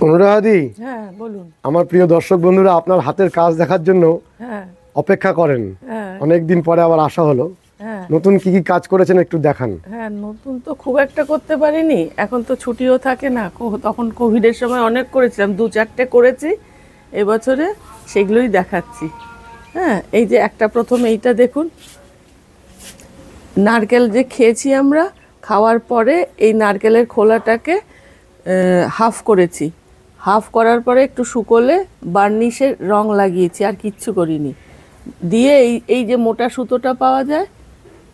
অনুরাধি, হ্যাঁ বলুন। আমার প্রিয় দর্শক বন্ধুরা আপনার হাতের কাজ দেখার জন্য অপেক্ষা করেন। অনেকদিন পরে আবার আসা হলো। নতুন কি কি কাজ করেছেন একটু দেখান। হ্যাঁ, নতুন তো খুব একটা করতে পারিনি, এখন তো ছুটিও থাকে না। তখন কোভিডের সময় অনেক করেছিলাম, 2-4টে করেছি এবছরে, সেগুলোই দেখাচ্ছি। হ্যাঁ, এই যে একটা প্রথম এইটা দেখুন, নারকেল যে খেয়েছি আমরা, খাওয়ার পরে এই নারকেলের খোলাটাকে হাফ করেছি। হাফ করার পরে একটু শুকোলে বার্নিশের রং লাগিয়েছি, আর কিচ্ছু করিনি। দিয়ে এই যে মোটা সুতোটা পাওয়া যায়,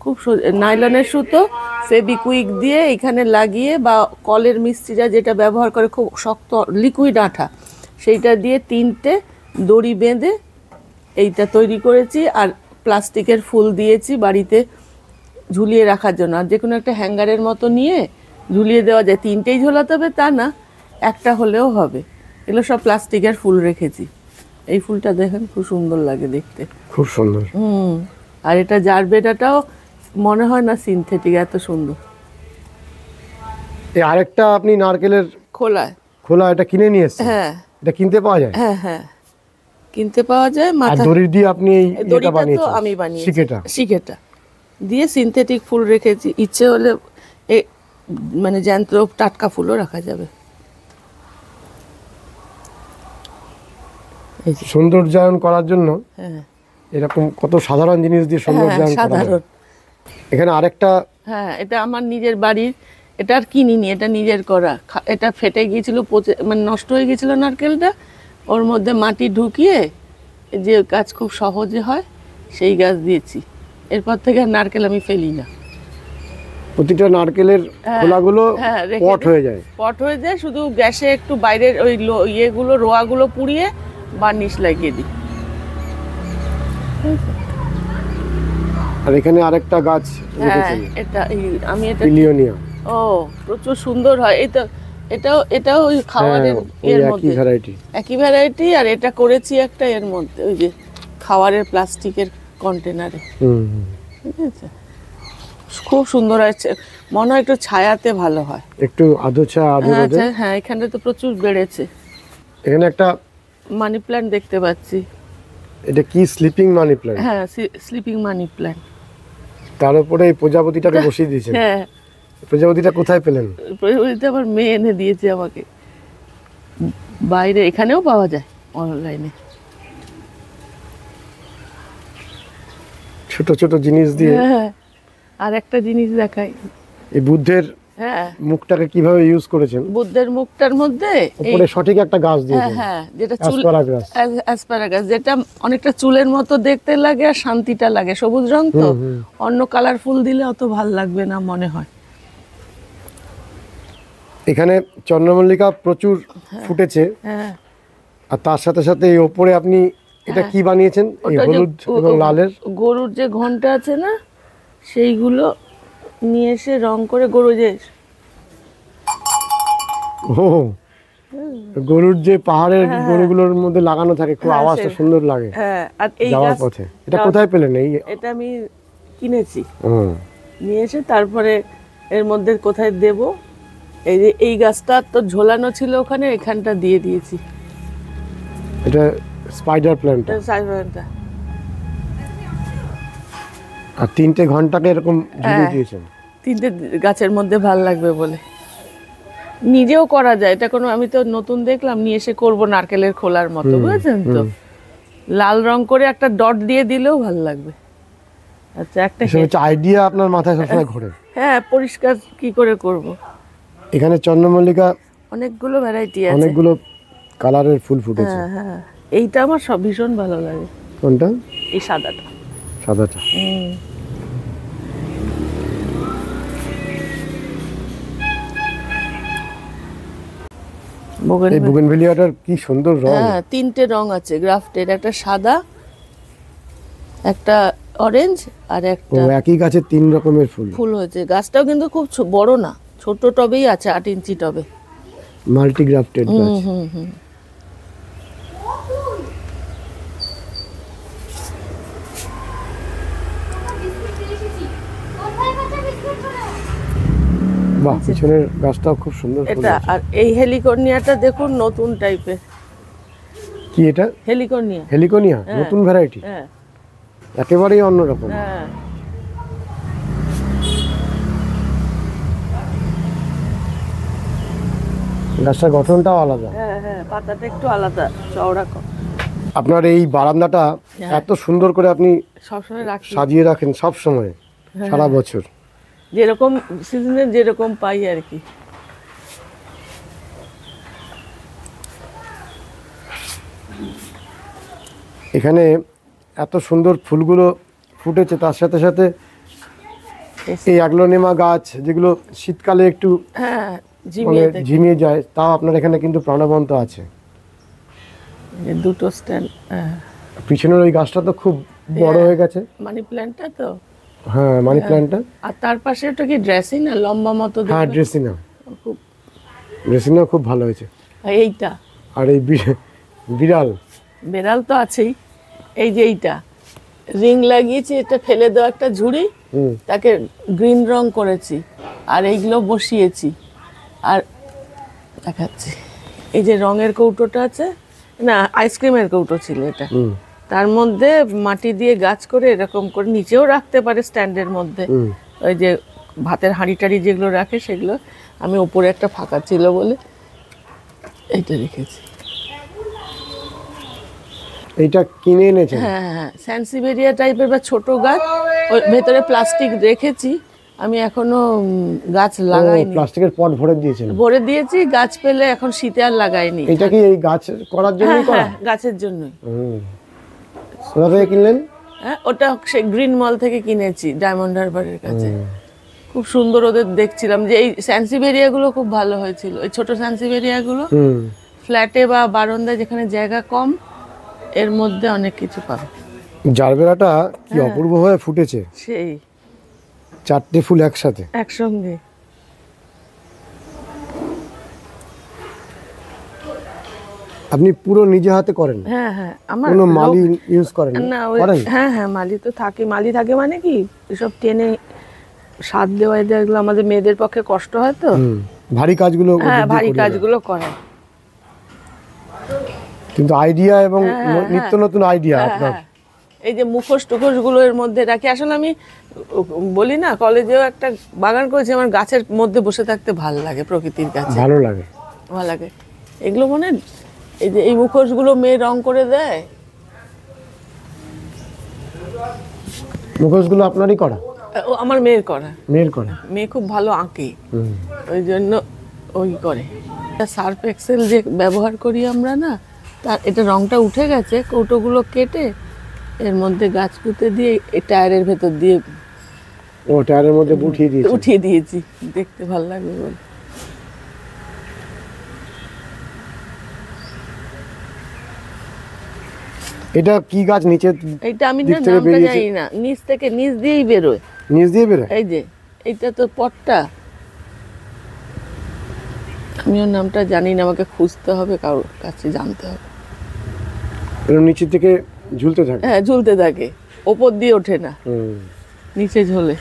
খুব নাইলনের সুতো, ফেবিকুইক দিয়ে এখানে লাগিয়ে, বা কলের মিস্ত্রিরা যেটা ব্যবহার করে খুব শক্ত লিকুইড আঠা, সেইটা দিয়ে 3টে দড়ি বেঁধে এইটা তৈরি করেছি। আর প্লাস্টিকের ফুল দিয়েছি বাড়িতে ঝুলিয়ে রাখার জন্য। আর যে কোনো একটা হ্যাঙ্গারের মতো নিয়ে ঝুলিয়ে দেওয়া যায়। 3টেই ঝোলাতে হবে তা না, একটা হলেও হবে। এগুলো সব প্লাস্টিকের ফুল রেখেছি। এই ফুলটা দেখেন, খুব সুন্দর লাগে দেখতে, খুব সুন্দর। আর এটা জারবেরাটাও মনে হয় না সিনথেটিক, এত সুন্দর। এই আরেকটা আপনি নারকেলের খোলা এটা কিনে নিয়ে এসেছেন? হ্যাঁ, এটা কিনতে পাওয়া যায়? হ্যাঁ হ্যাঁ, কিনতে পাওয়া যায়। আর দড়ি দিয়ে আপনি দড়িটা তো আমি বানিয়েছি, শিকেটা দিয়ে সিনথেটিক ফুল রেখেছি। ইচ্ছে হলে মানে জ্যান্ত টাটকা ফুলও রাখা যাবে। সৌন্দর্যায়ন করার জন্য এরকম কত সাধারণ জিনিস দিয়ে সৌন্দর্যায়ন করা যায়। এখানে আরেকটা, হ্যাঁ, এটা আমার নিজের বাড়ির, এটা আর কিনিনি, এটা নিজের করা। এটা ফেটে গিয়েছিল, মানে নষ্ট হয়ে গিয়েছিল নারকেলটা, ওর মধ্যে মাটি ঢুকিয়ে যে গাছ খুব সহজে হয় সেই গাছ দিয়েছি। এরপর থেকে আর নারকেল আমি ফেলি না। প্রতিটা নারকেলের খোলাগুলো পট হয়ে যায়, শুধু গ্যাসে একটু বাইরের ওই ইয়েগুলো, রোয়াগুলো পুড়িয়ে বার্নিশ লাগিয়ে দিই। আর এখানে আরেকটা গাছ রেখেছেন, এটা আমি এটা পিলিওনিয়া। ও, প্রচুর সুন্দর হয়। এটাও ওই খাবারের এর মধ্যে একই ভ্যারাইটি। আর এটা করেছি একটা এর মধ্যে, ওই যে খাবারের প্লাস্টিকের কন্টেনারে। ঠিক আছে, খুব সুন্দর আছে। মনে হয় একটু ছায়াতে ভালো হয়, একটু আলো ছায়া। হ্যাঁ, এখানে তো প্রচুর বেড়েছে। এখানে একটা মানি প্ল্যান্ট দেখতে পাচ্ছি। এটা কি স্লিপিং মানি প্ল্যান্ট? হ্যাঁ, স্লিপিং মানি প্ল্যান্ট। তার উপরে এই প্রজাপতিটাকে বসিয়ে দিয়েছেন। হ্যাঁ, প্রজাপতিটা কোথায় পেলেন? প্রজাপতিটা আমার মেয়ে এনে দিয়েছে আমাকে। বাইরে এখানেও পাওয়া যায় অনলাইনে, ছোট ছোট জিনিস দিয়ে। হ্যাঁ, আর একটা জিনিস দেখাই, এই বুদ্ধের মুখটাকে কিভাবে ইউজ করেছেন। বুদ্ধের মুখটার মধ্যে উপরে সঠিক একটা গাছ দিয়েছেন। হ্যাঁ, যেটা অ্যাসপারাগাস, যেটা অনেকটা চুলের মতো দেখতে লাগে আর শান্তিটা লাগে। সবুজ রং তো, অন্য কালারফুল দিলে অত ভাল লাগবে না মনে হয়। এখানে চন্দ্রমল্লিকা প্রচুর ফুটেছে। হ্যাঁ, আর তার সাথে সাথে এই উপরে আপনি এটা কি বানিয়েছেন? এই হলুদ এবং লালের গরুর যে ঘন্টা আছে না, সেইগুলো নিয়ে এসে রং করে, গরুর যে পাহাড়ের গরুগুলোর মধ্যে লাগানো থাকে, খুব আওয়াজটা সুন্দর লাগে। হ্যাঁ, আর এই যাওয়ার পথে এটা কোথায় পেলেন? এটা আমি কিনেছি, নিয়ে এসে তারপরে এর মধ্যে কোথায় দেব, এই যে এই গাছটা তো ঝোলানো ছিল ওখানে, এখানটা দিয়ে দিয়েছি। এটা স্পাইডার প্ল্যান্ট। আর 3টে ঘন্টাকে এরকম ঝুলিয়ে দিয়েছেন। 3টে গাছের মধ্যে ভাল লাগবে বলে। নিজেও করা যায় এটা, কোনো, আমি তো নতুন দেখলাম, নিয়ে এসে করবো নারকেলের খোলার মতো, বুঝেছেন তো। লাল রং করে একটা ডট দিয়ে দিলেও ভাল লাগবে। আচ্ছা, একটা আইডিয়া আপনার মাথায় সবসময় ঘোরে। হ্যাঁ, পরিষ্কার কি করে করব। এখানে চন্দ্রমল্লিকা অনেকগুলো ভ্যারাইটি আছে, অনেকগুলো কালারের ফুল ফুটেছে। হ্যাঁ, এইটা আমার সব ভীষণ ভালো লাগে। কোনটা? এই সাদাটা। এই বুগেনভিলিয়াটার কি সুন্দর রং। হ্যাঁ, 3টে রং আছে গ্রাফটেড, একটা সাদা, একটা অরেঞ্জ, আর একটা। একই গাছে 3 রকমের ফুল হয়েছে। গাছটাও কিন্তু খুব বড় না, ছোট টবেই আছে, 8 ইঞ্চি টবে, মাল্টি গ্রাফটেড গাছ। বাহ, পিছনের গাছটাও খুব সুন্দর ফুল এটা আছে। আর এই হেলিকর্নিয়াটা দেখুন নতুন টাইপের। কি এটা? হেলিকর্নিয়া। হেলিকোনিয়া, নতুন ভ্যারাইটি, হ্যাঁ একেবারেই অন্যরকম। হ্যাঁ। গাছটার গঠনটাও আলাদা। হ্যাঁ হ্যাঁ, পাতাটা একটু আলাদা, চওড়া কম। আপনার এই বারান্দাটা এত সুন্দর করে আপনি সবসময় রাখি, সাজিয়ে রাখেন সব সময়, সারা বছর। যেরকম সিজনের যেরকম পাই আর কি। এখানে এত সুন্দর ফুলগুলো ফুটেছে, তার সাথে সাথে এই অ্যাগ্লোনেমা গাছ যেগুলো শীতকালে একটু হ্যাঁ মানে ঝিমিয়ে থাকে। ঝিমিয়ে যায়, তাও আপনার এখানে কিন্তু প্রাণবন্ত আছে। এই দুটো স্ট্যান্ড। হ্যাঁ, পিছনের ওই গাছটা তো খুব বড় হয়ে গেছে। মানি প্ল্যান্টটা তো। হ্যাঁ, মানি প্ল্যান্টটা। আর তার পাশে ওটা কি ড্রেসিং না, লম্বা মতো হ্যাঁ, দেখলাম। ড্রেসিনা, খুব। ড্রেসিনাও খুব ভালো হয়েছে। আর এইটা আর এই বিড়াল, বেড়াল তো আছেই। এই যে এইটা রিং লাগিয়েছি, এটা ফেলে দেওয়া একটা ঝুড়ি, তাকে গ্রিন রং করেছি আর এইগুলো বসিয়েছি। আর দেখাচ্ছি, এই যে রঙের কৌটোটা আছে না, আইসক্রিমের কৌটো ছিল এটা, তার মধ্যে মাটি দিয়ে গাছ করে এরকম করে নিচেও রাখতে পারে স্ট্যান্ডের মধ্যে। ওই যে ভাতের হাঁড়ি টাড়ি যেগুলো রাখে সেগুলো, আমি ওপরে একটা ফাঁকা ছিল বলে এইটা রেখেছি। এইটা কিনে এনেছেন? হ্যাঁ হ্যাঁ, স্যানসিভেরিয়া টাইপের বা ছোট গাছ, ওই ভেতরে প্লাস্টিক রেখেছি। আমি এখনো গাছ লাগাইনি। প্লাস্টিকের পট ভরে দিয়েছেন? ভরে দিয়েছি, গাছ পেলে এখন শীতে আর লাগাইনি। এটা কি এই গাছ করার জন্য হ্যাঁ করা? হ্যাঁ, গাছের জন্যই। কোথা থেকে কিনলেন? হ্যাঁ, ওটা সে গ্রিন মল থেকে কিনেছি, ডায়মন্ড হারবারের কাছে। খুব সুন্দর ওদের দেখছিলাম যে এই স্যানসিভেরিয়া গুলো খুব ভালো হয়েছিল, এই ছোট স্যানসিভেরিয়া গুলো ফ্ল্যাটে বা বারান্দায় যেখানে জায়গা কম, এর মধ্যে অনেক কিছু পাবে। জারবেরাটা কি অপূর্ব হয়ে ফুটেছে, সেই চারটে ফুল একসাথে একসঙ্গে। আপনি পুরো নিজে হাতে করেন? হ্যাঁ হ্যাঁ, আমার কোনো মালি ইউজ করেন না? করেন? হ্যাঁ হ্যাঁ, মালি তো থাকে। মালি থাকে মানে কি, এসব টেনে স্বাদ দেওয়া এগুলো আমাদের মেয়েদের পক্ষে কষ্ট হয় তো। ভারী কাজগুলো ওদের হ্যাঁ, দিয়ে ভারী করিয়ে দেন। কাজগুলো করে। কিন্তু আইডিয়া এবং নিত্য নতুন আইডিয়া আপনার। হ্যাঁ, এই যে মুখোশ টুখোশ গুলো এর মধ্যে রাখি। আসলে আমি বলি না, কলেজেও একটা বাগান করেছি, আমার গাছের মধ্যে বসে থাকতে ভালো লাগে, প্রকৃতির কাছে ভালো লাগে, ভালো লাগে। এগুলো মানে এই যে এই মুখোশ গুলো মেয়ে রং করে দেয়। মুখোশগুলো আপনারই করা? ও আমার মেয়ের করা। মেয়ের করা? মেয়ে খুব ভালো আঁকে, ওই জন্য ওই করে। সার্ফ এক্সেল যে ব্যবহার করি আমরা না, তার এটা রংটা উঠে গেছে, কৌটোগুলো কেটে এর মধ্যে গাছ পুঁতে দিয়ে এই টায়ারের ভেতর দিয়ে ও টায়ারের মধ্যে উঠিয়ে দিয়েছি, দেখতে ভালো লাগবে বলে। এটা কি গাছ নিচে? এইটা আমি না নামটা জানি না, নিচ থেকে নিচ দিয়েই বেরোয়। নিচ দিয়ে বেরোয়? এই যে এইটা তো পটটা, আমিও নামটা জানি না, আমাকে খুঁজতে হবে, কারোর কাছে জানতে হবে। এর নিচে থেকে ঝুলতে থাকে? হ্যাঁ, ঝুলতে থাকে, ওপর দিয়ে ওঠে না, নিচে ঝোলে।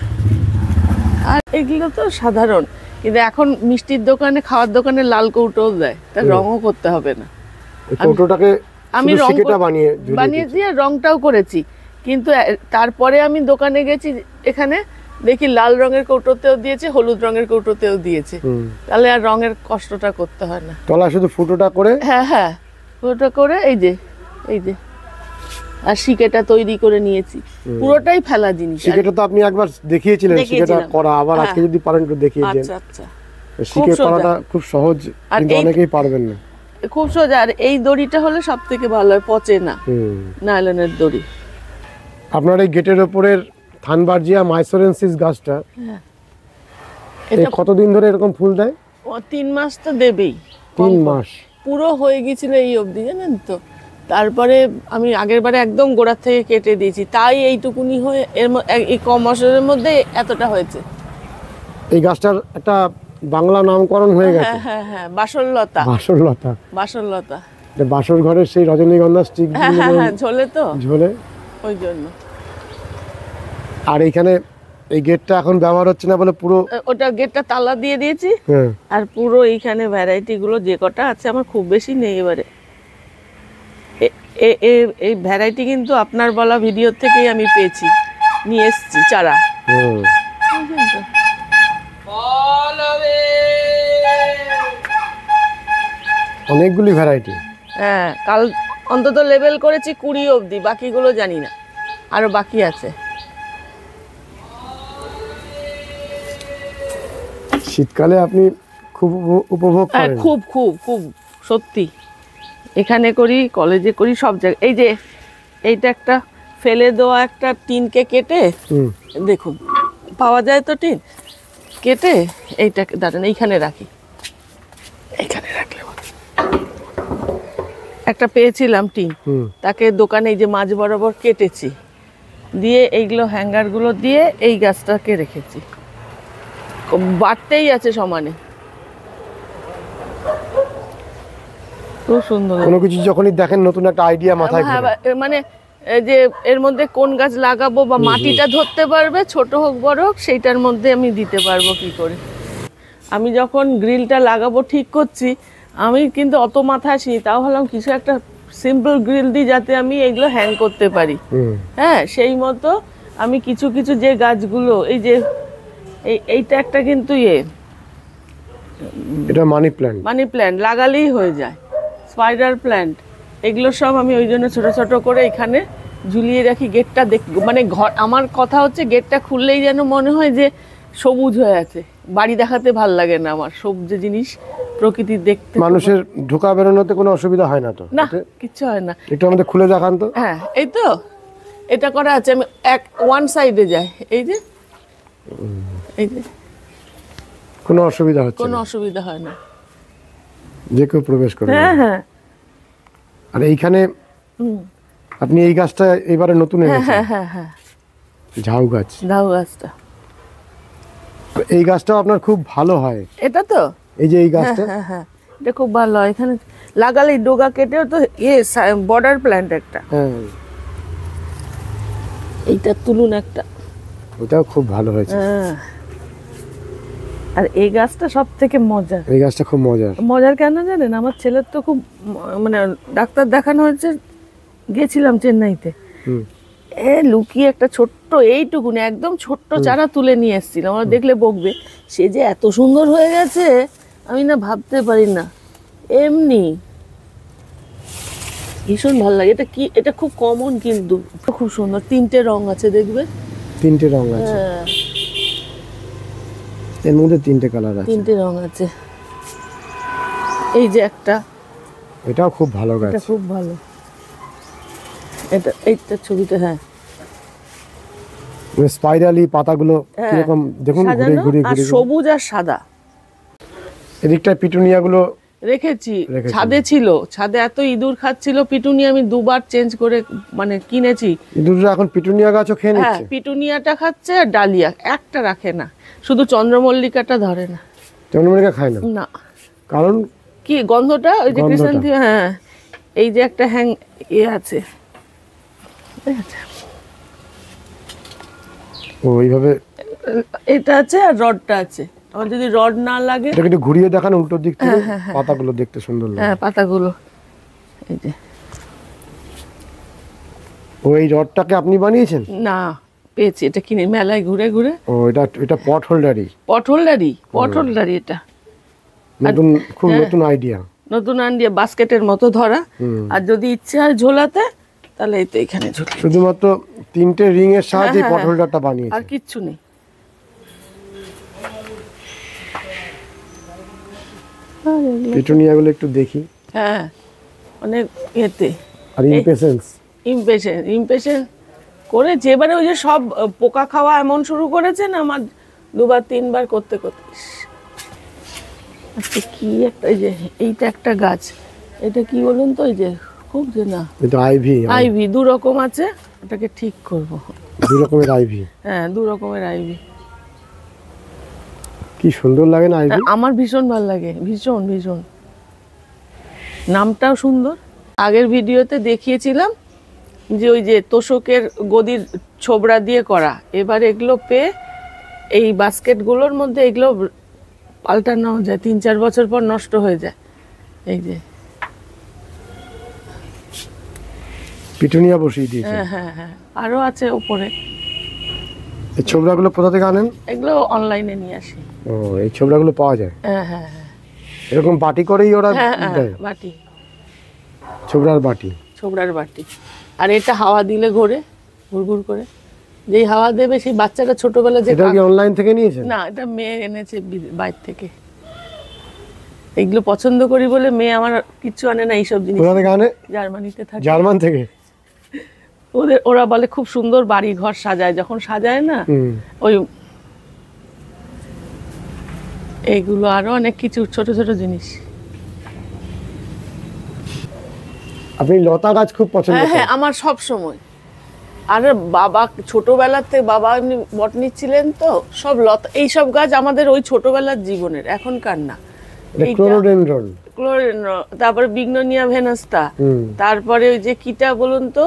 আর এগুলো তো সাধারণ, কিন্তু এখন মিষ্টির দোকানে, খাওয়ার দোকানে লাল কৌটোও দেয়, তার রঙও করতে হবে না। কৌটোটাকে আমি রং বানিয়ে দিয়ে রংটাও করেছি, কিন্তু তারপরে আমি দোকানে গেছি, এখানে দেখি লাল রঙের কৌটোতেও দিয়েছে, হলুদ রঙের কৌটোতেও দিয়েছে, তাহলে আর রঙের কষ্টটা করতে হয় না। তলা শুধু ফুটোটা করে? হ্যাঁ হ্যাঁ, ফুটোটা করে এই যে আর শিকেটা তৈরি করে নিয়েছি, পুরোটাই ফেলা জিনিস। শিকেটা তো আপনি একবার দেখিয়েছিলেন, শিকেটা করা, আবার আজকে যদি পারেন একটু দেখিয়ে দেন। আচ্ছা আচ্ছা, শিকে করাটা খুব সহজ, কিন্তু অনেকেই পারবেন না। খুব সোজা। আর এই দড়িটা হলে সব থেকে ভালো হয়, পচে না, নাইলনের দড়ি। আপনার এই গেটের ওপরের থানবার্জিয়া মাইসোরেন্সিস গাছটা কতদিন ধরে এরকম ফুল দেয়? ও 3 মাস তো দেবেই। 3 মাস পুরো হয়ে গেছিল এই অবধি, জানেন তো। তারপরে আমি আগের বারে একদম গোড়ার থেকে কেটে দিয়েছি, তাই এইটুকুনি হয়ে এই কম বছরের মধ্যে এতটা হয়েছে। এই গাছটার একটা বাংলা নামকরণ হয়ে গেছে। হ্যাঁ হ্যাঁ হ্যাঁ, বাসরলতা। বাসরলতা, বাসরলতা। বাসর ঘরের সেই রজনীগন্ধা স্টিক হ্যাঁ হ্যাঁ হ্যাঁ, ঝোলে তো, ঝোলে, ওই জন্য। আর এইখানে এই গেটটা এখন ব্যবহার হচ্ছে না বলে পুরো ওটা গেটটা তালা দিয়ে দিয়েছি। হ্যাঁ আর পুরো এইখানে ভ্যারাইটি গুলো যে কটা আছে, আমার খুব বেশি নেই এবারে। এই ভ্যারাইটি কিন্তু আপনার বলা ভিডিও থেকেই আমি পেয়েছি, নিয়ে এসেছি চারা। অনেকগুলি ভ্যারাইটি। হ্যাঁ, কাল অন্তত লেবেল করেছি 20 অবধি, বাকিগুলো জানি না, আরো বাকি আছে। শীতকালে আপনি খুব উপভোগ হ্যাঁ, করেন। খুব খুব খুব সত্যি। এখানে করি, কলেজে করি, সব জায়গায়। এই যে এইটা একটা ফেলে দেওয়া একটা টিনকে কেটে, দেখুন পাওয়া যায় তো টিন, কেটে এইটাকে দাঁড়ান এইখানে রাখি। এইখানে রাখলে একটা পেয়েছিলাম টিন, তাকে দোকানে এই যে মাঝ বরাবর কেটেছি, দিয়ে এইগুলো হ্যাঙ্গারগুলো দিয়ে এই গাছটাকে রেখেছি। বাড়তেই আছে সমানে, খুব সুন্দর। কোনো কিছু যখনই দেখেন নতুন একটা আইডিয়া মাথায় হ্যাঁ, ঘোরে। মানে যে এর মধ্যে কোন গাছ লাগাবো বা মাটিটা ধরতে পারবে, ছোট হোক বড় হোক, সেইটার মধ্যে আমি দিতে পারবো কি করে। আমি যখন গ্রিলটা লাগাবো ঠিক করছি, আমি কিন্তু অত মাথা আসিনি, তাও ভাবলাম কিছু একটা সিম্পল গ্রিল দিই যাতে আমি এগুলো হ্যাং করতে পারি। হ্যাঁ, সেই মতো আমি কিছু কিছু যে গাছগুলো, এই যে এইটা একটা কিন্তু এটা মানি প্ল্যান্ট, মানি প্ল্যান্ট লাগালেই হয়ে যায়, স্পাইডার প্ল্যান্ট, এগুলো সব আমি ওই জন্য ছোট ছোট করে এখানে ঝুলিয়ে রাখি। গেটটা মানে ঘর, আমার কথা হচ্ছে গেটটা খুললেই যেন মনে হয় যে সবুজ হয়ে আছে। বাড়ি দেখাতে ভাল লাগে না আমার, সবুজ জিনিস প্রকৃতির দেখতে। মানুষের ঢোকা বেরোনোতে কোনো অসুবিধা হয় না তো? না, কিচ্ছু হয় না। একটু আমাদের খুলে দেখান তো। হ্যাঁ, এই তো এটা করা আছে। আমি ওয়ান সাইডে যাই, এই যে কোনো অসুবিধা হচ্ছে কোনো না, অসুবিধা হয় না, যে কেউ প্রবেশ করে। হ্যাঁ হ্যাঁ। আর এইখানে আপনি এই গাছটা এবারে নতুন এনেছেন? হ্যাঁ হ্যাঁ হ্যাঁ, ঝাউ গাছ। ঝাউ গাছটা, এই গাছটাও আপনার খুব ভালো হয়। এটা তো এই যে এই গাছটা, হ্যাঁ হ্যাঁ, এটা খুব ভালো হয়। এখানে লাগালে ডোগা কেটেও তো বর্ডার প্ল্যান্ট একটা। হ্যাঁ এইটা তুলুন একটা, ওটাও খুব ভালো হয়েছে। হ্যাঁ। আর এই গাছটা সব থেকে মজার। এই গাছটা খুব মজার। মজার কেন জানেন? আমার ছেলের তো খুব মানে ডাক্তার দেখানো হয়েছে, গেছিলাম চেন্নাইতে, লুকিয়ে একটা ছোট্ট এইটুকুনি একদম ছোট্ট চারা তুলে নিয়ে এসেছিলাম। আমরা দেখলে বকবে, সে যে এত সুন্দর হয়ে গেছে আমি না ভাবতে পারি না। এমনি ভীষণ ভালো লাগে। এটা কি, এটা খুব কমন কিন্তু খুব সুন্দর। 3টে রং আছে দেখবে, 3টে রং আছে। হ্যাঁ, এর মধ্যে 3টে কালার আছে। 3টে রং আছে। এই যে একটা, এটাও খুব ভালো গাছ। এটা খুব ভালো। এটা এইটা ছবিটা, হ্যাঁ, স্পাইরালি পাতাগুলো কিরকম দেখুন, ঘুরে ঘুরে আর ঘুরে। সবুজ আর সাদা। এদিকটা পিটুনিয়া গুলো রেখেছি, ছাদে ছিল, ছাদে এত ইঁদুর খাচ্ছিল পিটুনিয়া, আমি দুবার চেঞ্জ করে মানে কিনেছি। ইঁদুররা এখন পিটুনিয়া গাছও খেয়ে হ্যাঁ, নিচ্ছে। পিটুনিয়াটা খাচ্ছে আর ডালিয়া একটা রাখে না, শুধু চন্দ্রমল্লিকাটা ধরে না। চন্দ্রমল্লিকা খায় না? না, কারণ কি গন্ধটা, ওই যে ক্রিসেন্থিয়া। হ্যাঁ, এই যে একটা আছে, ওইভাবে এটা আছে আর রডটা আছে। আমার যদি রড না লাগে, এটা একটু ঘুরিয়ে দেখান উল্টো দিক থেকে, পাতাগুলো দেখতে সুন্দর লাগে। হ্যাঁ, পাতাগুলো এই যে। ওই রডটাকে আপনি বানিয়েছেন? না, পেয়েছি, এটা কিনে মেলায় ঘুরে ঘুরে। ও, এটা পট হোল্ডারই? পট হোল্ডারই এটা নতুন, খুব নতুন আইডিয়া। নতুন আইডিয়া, বাস্কেটের মতো ধরা। আর যদি ইচ্ছে হয় ঝোলাতে, তাহলে এই তো এখানে ঝুলি। শুধুমাত্র 3টে রিং এর সাহায্যে পট হোল্ডারটা বানিয়েছে, আর কিচ্ছু নেই। পিটুনিয়া গুলো একটু দেখি। হ্যাঁ, অনেক এতে। আর ইমপেশেন্ট করেছে এবারে। ওই যে সব পোকা খাওয়া এমন শুরু করেছেন আমার, 2-3বার করতে করতে। আচ্ছা, কি একটা, এই যে এইটা একটা গাছ, এটা কি বলুন তো, এই যে খুব যে না, এটা আইভি 2 রকম আছে, ওটাকে ঠিক করব। 2 রকমের আইভি? হ্যাঁ, 2 রকমের আইভি। কি সুন্দর লাগে না আইভি? আমার ভীষণ ভালো লাগে, ভীষণ ভীষণ। নামটাও সুন্দর। আগের ভিডিওতে দেখিয়েছিলাম যে ওই যে তোষকের গদির ছোবড়া দিয়ে করা, এবার এগুলো পেয়ে এই বাস্কেটগুলোর মধ্যে এগুলো পাল্টানো যায়, 3-4 বছর পর নষ্ট হয়ে যায়। এই যে পিটুনিয়া বসিয়ে দিয়েছে। হ্যাঁ হ্যাঁ হ্যাঁ, আরো আছে উপরে। এই ছোবড়াগুলো কোথা থেকে আনেন? এগুলো অনলাইনে নিয়ে আসি। ও, এই ছোবড়াগুলো পাওয়া যায়? হ্যাঁ হ্যাঁ হ্যাঁ, এরকম বাটি করেই ওরা দেয়? বাটি, ছোবড়ার বাটি। ছোবড়ার বাটি। আর এটা হাওয়া দিলে ঘোরে, ঘুরঘুর করে। যেই হাওয়া দেবে সেই বাচ্চাটা ছোটবেলা যে। এটা কি অনলাইন থেকে নিয়েছেন? না, এটা মেয়ে এনেছে বাইরে থেকে। এগুলো পছন্দ করি বলে মেয়ে আমার কিচ্ছু আনে না এইসব জিনিস। কোথা থেকে আনে? জার্মানিতে থাকে। জার্মান থেকে? ওরা বলে খুব সুন্দর বাড়ি ঘর সাজায়, যখন সাজায় না ওই এইগুলো আরো অনেক কিছু ছোট ছোট জিনিস। আপনি লতা গাছ খুব পছন্দ করেন? হ্যাঁ, আমার সব সময়। আর বাবা ছোটবেলাতে বাবা এমনি বটনি ছিলেন, তো সব লতা এইসব গাছ আমাদের ওই ছোটবেলার জীবনের, এখনকার না। ক্লোরোডেনড্রন, তারপরে বিগনোনিয়া ভেনাস্তা, তারপরে ওই যে কিটা বলুন তো,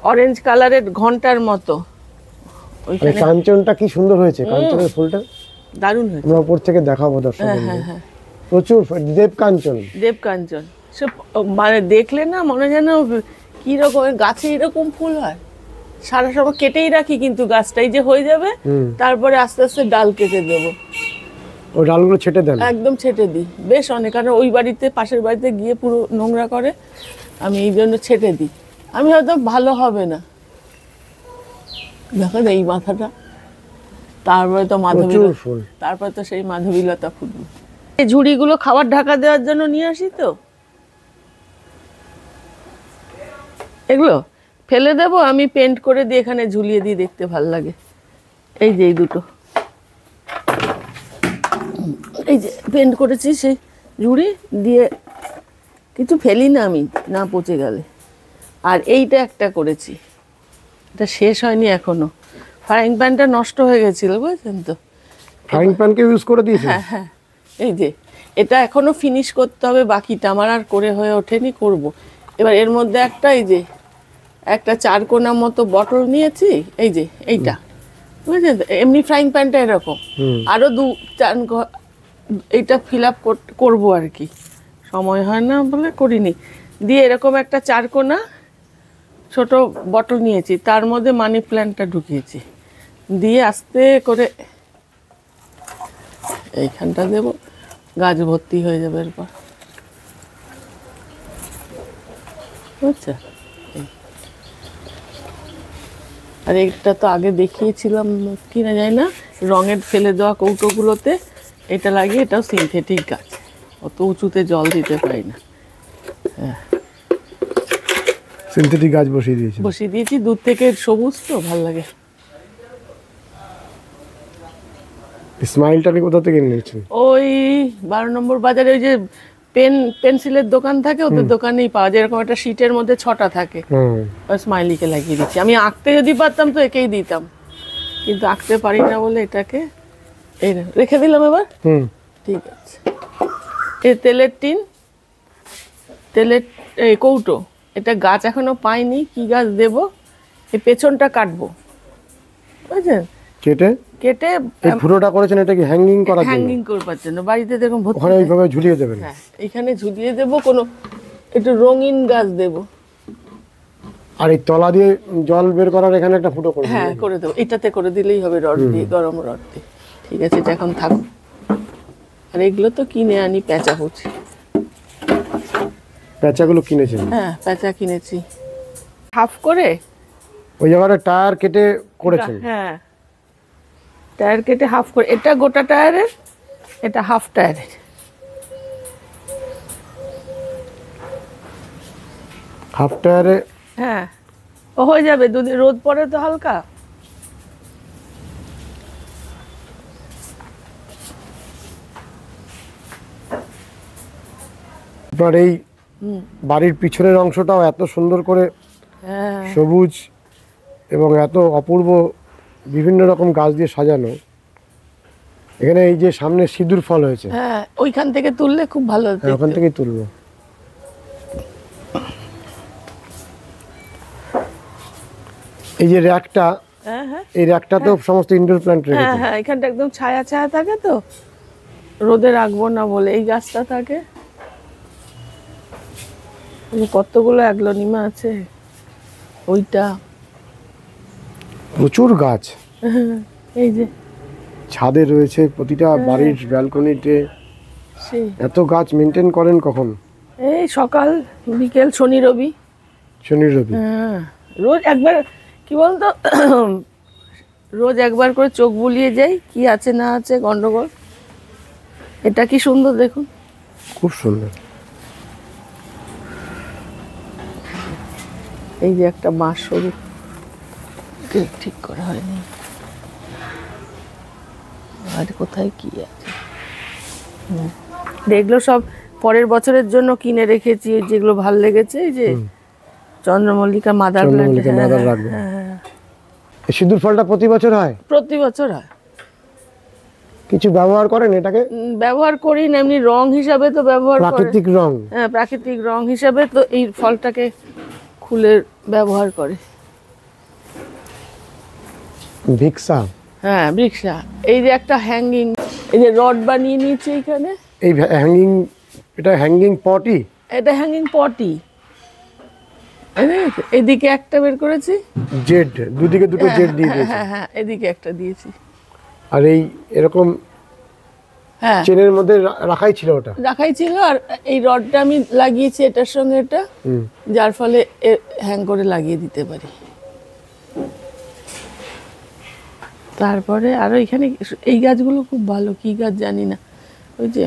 অরেঞ্জ কালারের ঘন্টার মতো। ওইখানে কাঞ্চনটা কি সুন্দর হয়েছে, কাঞ্চনের ফুলটা দারুণ হয়েছে। আমরা উপর থেকে দেখাবো দর্শকদের। প্রচুর দেবকাঞ্চন, দেবকাঞ্চন সব মানে দেখলে না মনে হয় যেন কি রকমের গাছে এরকম ফুল হয়। সারা সময় কেটেই রাখি, কিন্তু গাছটাই যে হয়ে যাবে, তারপরে আস্তে আস্তে ডাল কেটে দেবো। ওই ডালগুলো ছেটে দেন? একদম ছেটে দিই, বেশ অনেক। কারণ ওই বাড়িতে, পাশের বাড়িতে গিয়ে পুরো নোংরা করে, আমি এই জন্য ছেটে দিই। আমি হয়তো ভালো হবে না, দেখো এই মাথাটা, তারপরে তো মাধবীলতা, তারপরে তো সেই মাধবীলতা ফুটবে। এই ঝুড়িগুলো খাবার ঢাকা দেওয়ার জন্য নিয়ে আসি, তো এগুলো ফেলে দেবো, আমি পেন্ট করে দিয়ে এখানে ঝুলিয়ে দিই, দেখতে ভালো লাগে। এই যে এই দুটো, এই যে পেন্ট করেছি সেই ঝুড়ি দিয়ে, কিছু ফেলি না আমি, না পচে গেলে। আর এইটা একটা করেছি, এটা শেষ হয়নি এখনো। ফ্রাইং প্যানটা নষ্ট হয়ে গেছিল, বুঝছেন তো। ফ্রাইং প্যানকে ইউজ করে দিয়েছেন? হ্যাঁ হ্যাঁ, এই যে এটা এখনো ফিনিশ করতে হবে, বাকিটা আমার আর করে হয়ে ওঠেনি, করব। এবার এর মধ্যে একটা, এই যে একটা 4 কোনা মতো বটল নিয়েছি, এই যে এইটা, বুঝলেন তো। এমনি ফ্রাইং প্যানটা এরকম, আরো 2-4 এইটা ফিল আপ করবো আর কি, সময় হয় না বলে করিনি। দিয়ে এরকম একটা 4 কোনা ছোট বটল নিয়েছি, তার মধ্যে মানি প্ল্যান্টটা ঢুকিয়েছি, দিয়ে আস্তে করে এইখানটা দেব, গাছ ভর্তি হয়ে যাবে এরপর, বুঝছো। আর এটা তো আগে দেখিয়েছিলাম কি না জানি না, রঙের ফেলে দেওয়া কৌটোগুলোতে এটা লাগিয়ে, এটাও সিনথেটিক গাছ, অত উঁচুতে জল দিতে পারি না। হ্যাঁ, সিনথেটিক গাছ বসিয়ে দিয়েছি, দূর থেকে সবুজ তো ভালো লাগে। স্মাইলটা কোথা থেকে নিয়েছেন? ওই 12 নম্বর বাজারে ওই যে পেন্সিলের দোকান থাকে, ওদের দোকানেই পাওয়া যায়। এরকম একটা শীটের মধ্যে 6টা থাকে, ওই স্মাইলিকে লাগিয়ে দিচ্ছি। আমি আঁকতে যদি পারতাম তো একেই দিতাম, কিন্তু আঁকতে পারি না বলে এটাকে এই রেখে দিলাম। এবার ঠিক আছে। এই তেলের টিন, তেলের এই কৌটো, এটা গাছ এখনো পাইনি, কি গাছ দেব। এই পেছনটা কাটবো, বুঝছেন, কেটে এই ফুটোটা করেছেন, এটা কি হ্যাঙ্গিং করার জন্য? হ্যাঙ্গিং করবার জন্য, বাড়িতে দেখুন ভর্তি, ওখানে এইভাবে ঝুলিয়ে দেবেন? হ্যাঁ, এখানে ঝুলিয়ে দেব। কোনো একটু রঙিন গাছ দেব। আর এই তলা দিয়ে জল বের করার এখানে একটা ফুটো করে, হ্যাঁ, করে দেবো। এটাতে করে দিলেই হবে, রড দিয়ে, গরম রড দিয়ে। ঠিক আছে, এটা এখন থাকুক। আর এগুলো তো কিনে আনি, প্যাঁচা হচ্ছে। প্যাঁচাগুলো কিনেছেন? হ্যাঁ, প্যাঁচা কিনেছি। হাফ করে ওই জায়গাটা টায়ার কেটে করেছেন? হ্যাঁ, টায়ার কেটে হাফ করে, এটা গোটা টায়ারের, এটা হাফ টায়ারের। হাফ টায়ারে? হ্যাঁ, ও হয়ে যাবে, দুদিন রোদ পড়ে তো হালকা। আপনার এই বাড়ির পিছনের অংশটাও এত সুন্দর করে সবুজ এবং এত অপূর্ব বিভিন্ন রকম গাছ দিয়ে সাজানো। এখানে এই যে সামনে সিঁদুর ফল হয়েছে, হ্যাঁ, ওইখান থেকে তুললে খুব ভালো হতো। ওখান থেকেই তুলবো। এই যে র্যাকটা, হ্যাঁ হ্যাঁ এই র্যাকটা তো সমস্ত ইনডোর প্ল্যান্ট হ্যাঁ রেখেছে। হ্যাঁ, এখানটা একদম ছায়া ছায়া থাকে তো, রোদে রাখবো না বলে এই গাছটা থাকে। এই যে কতগুলো অ্যাগ্লোনিমা আছে, ওইটা প্রচুর গাছ এই যে ছাদে রয়েছে, প্রতিটা বাড়ির ব্যালকনিতে। সেই এত গাছ মেনটেন করেন কখন? এই সকাল বিকেল, শনি রবি। শনি রবি? হ্যাঁ, রোজ একবার, কি বলতো রোজ একবার করে চোখ বুলিয়ে যাই কি আছে না আছে গন্ডগোল। এটা কি সুন্দর দেখুন, খুব সুন্দর। এই যে একটা বাঁশ সরু, ঠিক করা হয়নি, আর কোথায় কি আছে। এগুলো সব পরের বছরের জন্য কিনে রেখেছি, যেগুলো ভাল লেগেছে। এই যে চন্দ্রমল্লিকা মাদার প্ল্যান্ট, চন্দ্রমল্লিকা মাদার রাখবেন। এই সিঁদুর ফলটা প্রতি বছর হয়? প্রতি বছর হয়। কিছু ব্যবহার করেন এটাকে? ব্যবহার করি না, এমনি রং হিসাবে তো ব্যবহার করি। প্রাকৃতিক রং? হ্যাঁ, প্রাকৃতিক রং হিসাবে তো এই ফলটাকে খুলে ব্যবহার করে। ভিক্সা? হ্যাঁ, বৃক্ষা। এই যে একটা হ্যাঙ্গিং, এই যে রড বানিয়ে নিয়েছি এখানে। এই হ্যাঙ্গিং, এটা হ্যাঙ্গিং পটই? এটা হ্যাঙ্গিং পটি। এদিকে একটা বের করেছি, জেড, দুদিকে দুটো জেড দিয়ে দিয়েছি। হ্যাঁ হ্যাঁ, এদিকে একটা দিয়েছি। আর এই এরকম হ্যাঁ, চেনের মধ্যে রাখাই ছিল ওটা? রাখাই ছিল। আর এই রডটা আমি লাগিয়েছি এটার সঙ্গে এটা, যার ফলে হ্যাং করে লাগিয়ে দিতে পারি। তারপরে আরো এখানে এই গাছগুলো খুব ভালো, কি গাছ জানি না, ওই যে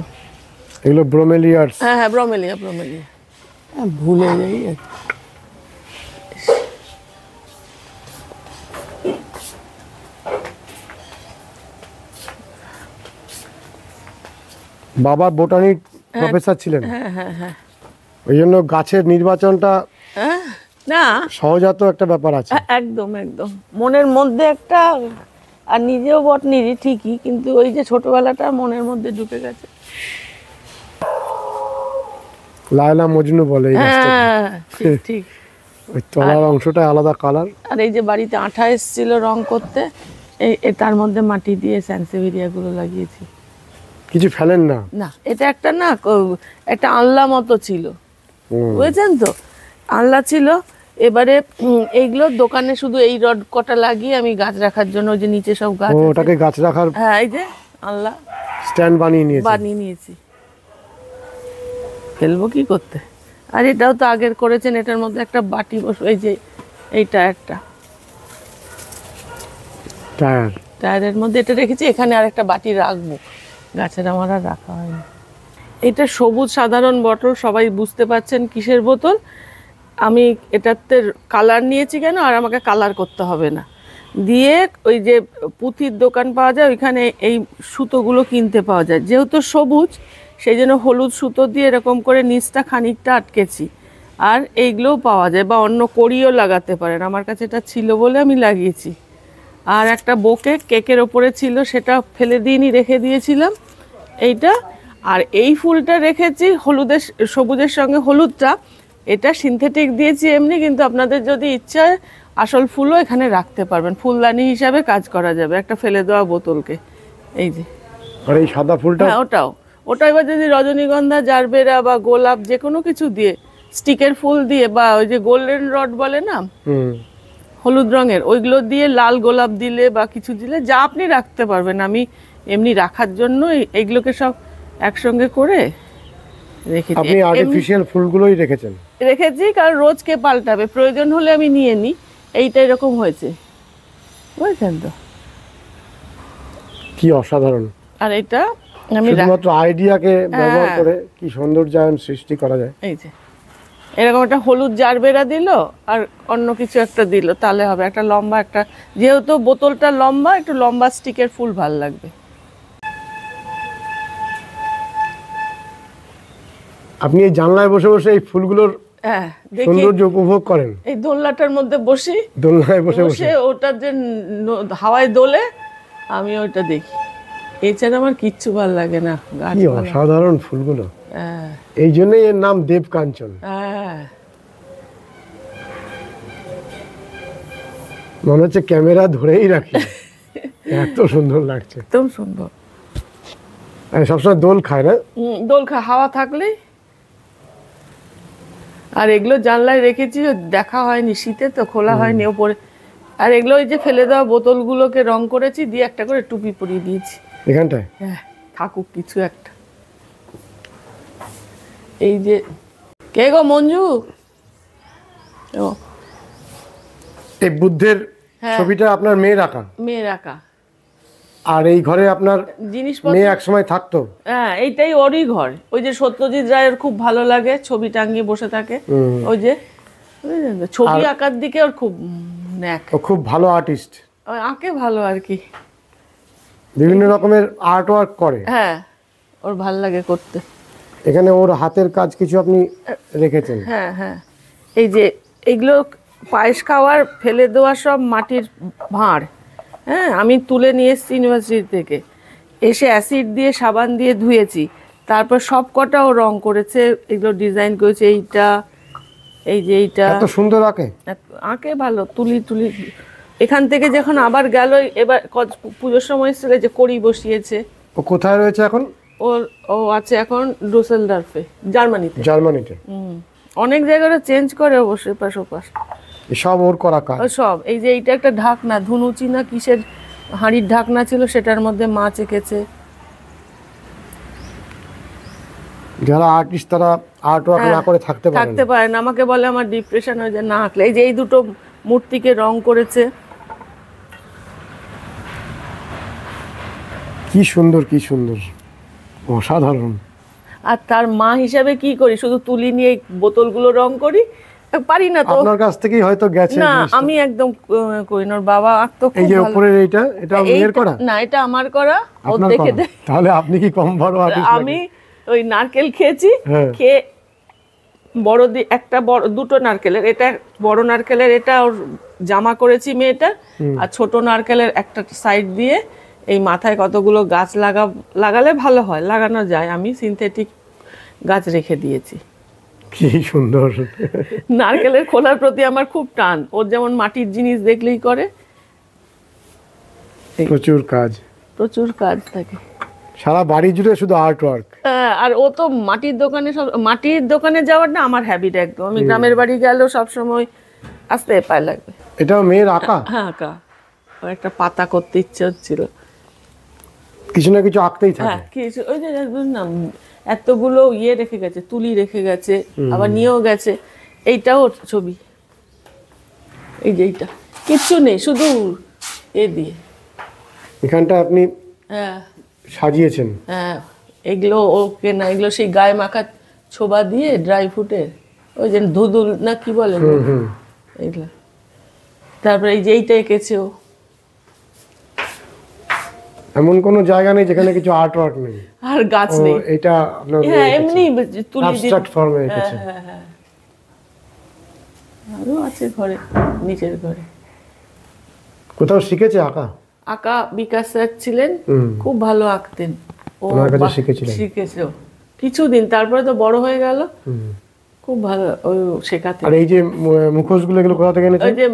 এগুলো ব্রোমেলিয়াস? হ্যাঁ হ্যাঁ, ব্রোমেলিয়া, ব্রোমেলিয়া। হ্যাঁ, ভুলে যাই আর কি। বাবা বোটানি প্রফেসর ছিলেন, হ্যাঁ হ্যাঁ হ্যাঁ ওই জন্য গাছের নির্বাচনটা হ্যাঁ, না সহজাত একটা ব্যাপার আছে। একদম একদম মনের মধ্যে একটা, আর নিজেও বটনিরই ঠিকই, কিন্তু ওই যে ছোটবেলাটা মনের মধ্যে ঢুকে গেছে। লায়লা মজনু বলে এই গাছটাকে। হ্যাঁ, ঠিক ঠিক। ওই তলার অংশটা আলাদা কালার। আর এই যে বাড়িতে আঠা এসেছিল রং করতে, তার মধ্যে মাটি দিয়ে স্যানসেভেরিয়া গুলো লাগিয়েছি। কিছু ফেলেন না? না, এটা একটা না একটা আনলা মতো ছিল, বুঝেছেন তো, আনলা ছিল। এবারে এইগুলো দোকানে শুধু এই রড কটা লাগিয়ে আমি গাছ রাখার জন্য, ওই যে নিচে সব গাছ আছে। ওটাকে গাছ রাখার হ্যাঁ, এই যে আনলা স্ট্যান্ড বানিয়ে নিয়েছি। ফেলবো কি করতে? আর এটাও তো আগের করেছেন, এটার মধ্যে একটা বাটি বসে, এই যে এইটা একটা টায়ারের মধ্যে এটা রেখেছি, এখানে আর একটা বাটি রাখবো। গাছের আমার আর রাখা হয়নি। এটা সবুজ সাধারণ বোতল, সবাই বুঝতে পারছেন কিসের বোতল। আমি এটাতে কালার নিয়েছি কেন, আর আমাকে কালার করতে হবে না। দিয়ে ওই যে পুঁথির দোকান পাওয়া যায়, ওইখানে এই সুতোগুলো কিনতে পাওয়া যায়। যেহেতু সবুজ, সেই জন্য হলুদ সুতো দিয়ে এরকম করে নিচটা খানিকটা আটকেছি। আর এইগুলোও পাওয়া যায়, বা অন্য কড়িও লাগাতে পারেন। আমার কাছে এটা ছিল বলে আমি লাগিয়েছি। আর একটা বোকে কেকের ওপরে ছিল, সেটা ফেলে দিইনি, রেখে দিয়েছিলাম এইটা। আর এই ফুলটা রেখেছি হলুদের, সবুজের সঙ্গে হলুদটা, এটা সিনথেটিক দিয়েছি এমনি, কিন্তু আপনাদের যদি ইচ্ছা হয় আসল ফুলও এখানে রাখতে পারবেন, ফুলদানি হিসাবে কাজ করা যাবে একটা ফেলে দেওয়া বোতলকে। এই যে, আর এই সাদা ফুলটা? হ্যাঁ, ওটা এবার যদি রজনীগন্ধা, জারবেরা বা গোলাপ যে কোনো কিছু দিয়ে, স্টিকের ফুল দিয়ে, বা ওই যে গোল্ডেন রড বলে না, হলুদ রঙের, ওইগুলো দিয়ে, লাল গোলাপ দিলে বা কিছু দিলে, যা আপনি রাখতে পারবেন। আমি এমনি রাখার জন্য এইগুলোকে সব একসঙ্গে করে রেখেছি। আপনি আর্টিফিশিয়াল ফুলগুলোই রেখেছি, কারণ রোজকে পাল্টাবে, প্রয়োজন হলে আমি নিয়ে নিই। এইটা এরকম হয়েছে, বুঝছেন তো, কি অসাধারণ। আর এটা আমি শুধুমাত্র আইডিয়াকে ব্যবহার করে কি সৌন্দর্যায়ন সৃষ্টি করা যায়। এই যে এরকম একটা হলুদ জারবেরা দিল, আর অন্য কিছু একটা দিল, তাহলে হবে একটা লম্বা, একটা যেহেতু বোতলটা লম্বা, একটু লম্বা স্টিকের ফুল ভাল লাগবে। আপনি এই জানলায় বসে বসে এই ফুলগুলোর হ্যাঁ, দেখি সৌন্দর্য উপভোগ করেন? এই দোলনাটার মধ্যে বসি, দোলনায় বসে বসে ওটা যে হাওয়ায় দোলে, আমি ওইটা দেখি। এছাড়া আমার কিচ্ছু ভাল লাগে না। কি অসাধারণ ফুলগুলো। হ্যাঁ, এই জন্যই এর নাম দেবকাঞ্চন। হ্যাঁ, মনে হচ্ছে ক্যামেরা ধরেই রাখি, এত সুন্দর লাগছে। একদম সুন্দর। সবসময় দোল খায় না? দোল খা, হাওয়া থাকলে। আর এগুলো জানলায় রেখেছি, দেখা হয়নি, শীতে তো খোলা হয়নি ওপরে। আর এগুলো ওই যে ফেলে দেওয়া বোতলগুলোকে রং করেছি, দিয়ে একটা করে টুপি পরিয়ে দিয়েছি এখানটায়। হ্যাঁ, থাকুক কিছু একটা। এই যে কে গো মঞ্জু? ও এই বুদ্ধের হ্যাঁ। ছবিটা আপনার মেয়ের আঁকা? মেয়ের আঁকা। আর এই ঘরে আপনার জিনিসপত্র, মেয়ে একসময় থাকতো? হ্যাঁ, এইটাই ওরই ঘর। ওই যে সত্যজিৎ রায়ের খুব ভালো লাগে, ছবি টাঙিয়ে বসে থাকে। ওই যে বুঝলেন তো, ছবি আঁকার দিকে ওর খুব ন্যাক। ও খুব ভালো আর্টিস্ট, আঁকে ভালো আর কি, বিভিন্ন রকমের আর্ট ওয়ার্ক করে। হ্যাঁ, ওর ভাল লাগে করতে। এখানে ওর হাতের কাজ কিছু আপনি রেখেছেন? হ্যাঁ হ্যাঁ, এই যে এইগুলো পায়েস খাওয়ার ফেলে দেওয়া সব মাটির ভাঁড়, হ্যাঁ, আমি তুলে নিয়ে এসেছি ইউনিভার্সিটি থেকে, এসে অ্যাসিড দিয়ে সাবান দিয়ে ধুয়েছি, তারপর সব কটা ও রং করেছে, এগুলো ডিজাইন করেছে। এইটা, এই যে এইটা এত সুন্দর আঁকে। আঁকে ভালো, তুলি তুলি। এখান থেকে যখন আবার গেল, এবার পুজোর সময় এসেছিল, যে কড়ি বসিয়েছে। ও কোথায় রয়েছে এখন? ও আছে এখন ডুসেলডর্ফে, জার্মানিতে। জার্মানিতে। অনেক জায়গায় চেঞ্জ করে অবশ্যই, পাশ ওপাশ সব ওর করা কাজ। সব। এই যে এইটা একটা ঢাকনা, ধুনুচি না কিসের হাঁড়ির ঢাকনা ছিল, সেটার মধ্যে মাছ এঁকেছে। যারা আর্টিস্ট তারা আর্ট ওয়ার্ক না করে থাকতে পারে না। আমাকে বলে আমার ডিপ্রেশন হয়ে যায় না আঁকলে। এই যে এই দুটো মূর্তিকে রং করেছে। কি সুন্দর, কি সুন্দর, অসাধারণ। আর তার মা হিসাবে কি করি, শুধু তুলি নিয়ে বোতলগুলো রং করি, পারি না তো। আপনার কাছ থেকেই হয়তো গেছে না, আমি একদম করি না। ওর বাবা আঁকতো খুব ভালো। এই যে ভালো। উপরের এটা মেয়ের করা? না, এটা আমার করা। ও আপনার দেখে করা? তাহলে আপনি কি কম বড় আর্টিস্ট? আমি ওই নারকেল খেয়েছি, খেয়ে বড় একটা বড় দুটো নারকেলের, এটা বড় নারকেলের, এটা ওর জামা করেছি মেয়েটা। আর ছোট নারকেলের একটা সাইড দিয়ে এই মাথায় কতগুলো গাছ লাগালে ভালো হয়, লাগানো যায়, আমি সিনথেটিক গাছ রেখে দিয়েছি। কি সুন্দর। নারকেলের খোলার প্রতি আমার খুব টান। ওর যেমন মাটির জিনিস দেখলেই করে, প্রচুর কাজ, প্রচুর কাজ থাকে সারা বাড়ি জুড়ে শুধু আর্ট ওয়ার্ক। আর ও তো মাটির দোকানে যাওয়ার না আমার হ্যাবিট একদম। আমি গ্রামের বাড়ি গেলেও সবসময় আসতে পায়ে লাগবে। এটাও মেয়ের আঁকা? হ্যাঁ, আঁকা। ও একটা পাতা করতে ইচ্ছে হচ্ছিল, কিছু না কিছু আঁকতেই থাকে। হ্যাঁ, কিছু। ওই যে না, এতগুলো ইয়ে রেখে গেছে, তুলি রেখে গেছে, আবার নিয়েও গেছে। এইটাও ছবি, এই যে এইটা কিচ্ছু নেই, শুধু এ দিয়ে এখানটা আপনি হ্যাঁ সাজিয়েছেন। হ্যাঁ, এগুলো ওকে না, এগুলো সেই গায়ে মাখা ছোবা দিয়ে ড্রাই ফ্রুটের, ওই যে ধুদুল না কি বলে এইগুলো। তারপরে এই যে এইটা এঁকেছে ও। এমন কোনো জায়গা নেই যেখানে কিছু আর্ট ওয়ার্ক নেই, আর গাছ নেই। এটা আপনার হ্যাঁ, এমনি তুলি অ্যাবস্ট্রাক্ট ফর্মে এঁকেছে। হ্যাঁ, আরও আছে ঘরে, নিচের ঘরে। কোথাও শিখেছে আঁকা? আঁকা বিকাশ স্যার ছিলেন, খুব ভালো আঁকতেন। ওনার কাছে শিখেছিলেন? শিখেছে কিছুদিন, তারপরে তো বড় হয়ে গেল, খুব ভালো ওই শেখাতে। আর এই যে মুখোশগুলো, এগুলো কোথা থেকে এনেছেন? ওই যে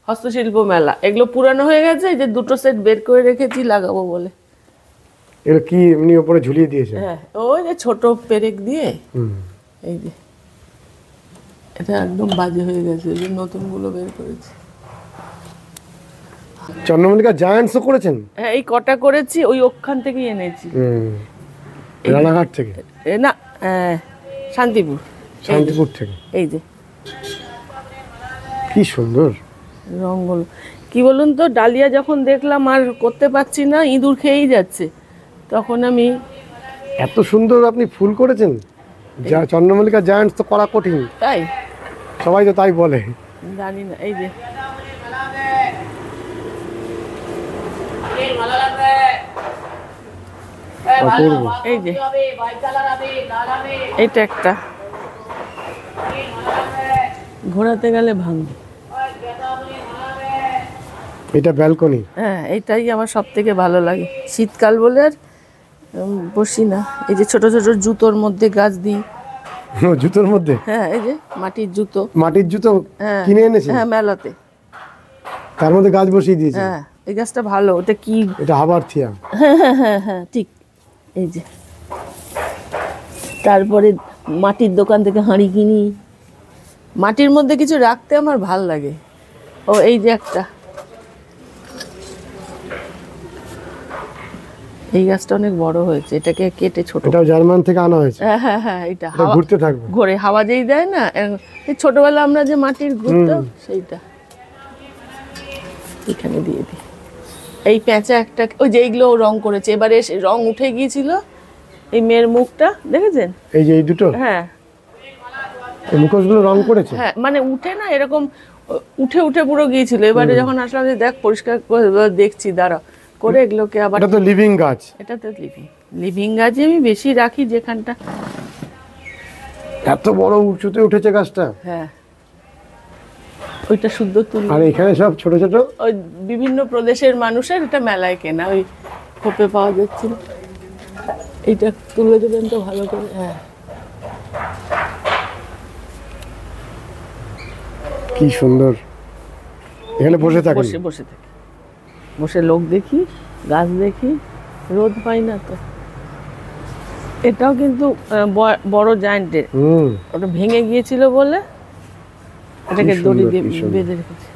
হস্তশিল্প মেলা, এগুলো পুরানো হয়ে গেছে, এই যে দুটো সেট বের করে রেখেছি লাগাবো বলে। এগুলো কি এমনি উপরে ঝুলিয়ে দিয়েছে? হ্যাঁ, ওই যে ছোট পেরেক দিয়ে। এই যে এটা একদম বাজে হয়ে গেছে, এই যে নতুনগুলো বের করেছি। চন্দ্রমল্লিকা জায়ান্টসও করেছেন? হ্যাঁ, এই কটা করেছি, ওই ওখান থেকেই এনেছি, রানাঘাট থেকে না, শান্তিপুর থেকে। এই যে কি সুন্দর রঙগুলো। কি বলুন তো, ডালিয়া যখন দেখলাম আর করতে পারছি না, ইঁদুর খেয়েই যাচ্ছে, তখন আমি। এত সুন্দর আপনি ফুল করেছেন। যা চন্দ্রমল্লিকা জায়ান্টস তো করা কঠিন, তাই সবাই তো তাই বলে। জানি না। এই যে এই যে এইটা একটা ঘোরাতে গেলে ভাঙবে। এটা ব্যালকনি। হ্যাঁ, এইটাই আমার সব থেকে ভালো লাগে। শীতকাল বলে আর বসি না। এই যে ছোট ছোট জুতোর মধ্যে গাছ দিই। জুতোর মধ্যে? হ্যাঁ, এই যে মাটির জুতো। মাটির জুতো কিনে এনেছি? হ্যাঁ, মেলাতে। তার মধ্যে গাছ বসিয়ে দিয়েছে। হ্যাঁ, এই গাছটা ভালো। ওটা কি? এটা হাবারথিয়া। হ্যাঁ ঠিক। এই যে তারপরে মাটির দোকান থেকে হাঁড়ি কিনি। মাটির মধ্যে কিছু রাখতে আমার ভাল লাগে। ও এই যে একটা, এই গাছটা অনেক বড় হয়েছে, এটাকে কেটে ছোট। এটাও জার্মান থেকে আনা হয়েছে। হ্যাঁ এটা এটা ঘুরতে থাকবে। ঘুরে হাওয়া যেই দেয় না, এই ছোটবেলা আমরা যে মাটির ঘুরতাম সেইটা এখানে দিয়ে দিই। এই পেঁচা একটা, ওই যে এইগুলো রং করেছে এবারে, রং উঠে গিয়েছিল। এই মেয়ের মুখটা দেখেছেন? এই যে এই দুটো, হ্যাঁ এই মুখোশগুলো রং করেছে। হ্যাঁ, মানে উঠে না এরকম উঠে উঠে পুরো গিয়েছিল। এবারে যখন আসলাম যে দেখ পরিষ্কার করে দেখছি, দাঁড়া করে এগুলোকে আবার। এটা তো লিভিং গাছ। এটা তো লিভিং গাছই আমি বেশি রাখি যেখানটা। এত বড় উঁচুতে উঠেছে গাছটা। হ্যাঁ, ওইটা শুদ্ধ তুল। আর এখানে সব ছোট ছোট ওই বিভিন্ন প্রদেশের মানুষের এটা মেলায় কেনা, ওই খোপে পাওয়া যাচ্ছিল। এইটা তুলে দেবেন তো ভালো করে। হ্যাঁ, কি সুন্দর। এখানে বসে থাকে, বসে থাকি, বসে লোক দেখি, গাছ দেখি, রোদ পাই না তো। এটাও কিন্তু বড় জায়ান্টের, ওটা ভেঙে গিয়েছিল বলে এটাকে দড়ি দিয়ে বেঁধে রেখেছে।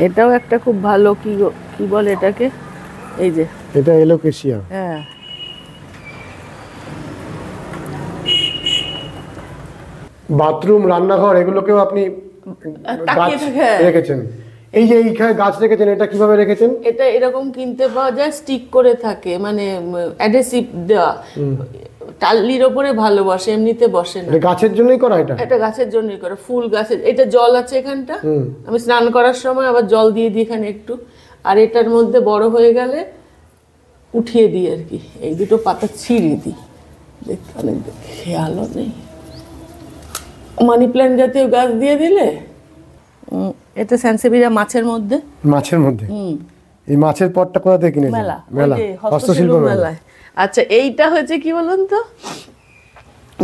এটাও একটা খুব ভালো, কি বলে এটাকে, এই যে এটা এলোকেশিয়া। হ্যাঁ, বাথরুম, রান্নাঘর এগুলোকেও আপনি গাছ রেখেছেন। এই যে এইখানে গাছ রেখেছেন, এটা কিভাবে রেখেছেন? এটা এরকম কিনতে পাওয়া যায়, স্টিক করে থাকে, মানে অ্যাডহেসিভ দেওয়া। টালির ওপরে ভালো বসে, এমনিতে বসে না। এটা গাছের জন্যই করা? এটা গাছের জন্যই করা, ফুল গাছের। এটা জল আছে এখানটা, আমি স্নান করার সময় আবার জল দিয়ে দিই এখানে একটু। আর এটার মধ্যে বড় হয়ে গেলে উঠিয়ে দিই আর কি, এই দুটো পাতা ছিঁড়ে দিই। দেখতে অনেক খেয়ালও নেই। মানি প্ল্যান্ট জাতীয় গাছ দিয়ে দিলে। এটা স্যানসেভিয়া মাছের মধ্যে। এই মাছের পটটা কোথা থেকে কিনেছেন? মেলা, হস্তশিল্প মেলায়। আচ্ছা, এইটা হয়েছে কি বলুন তো,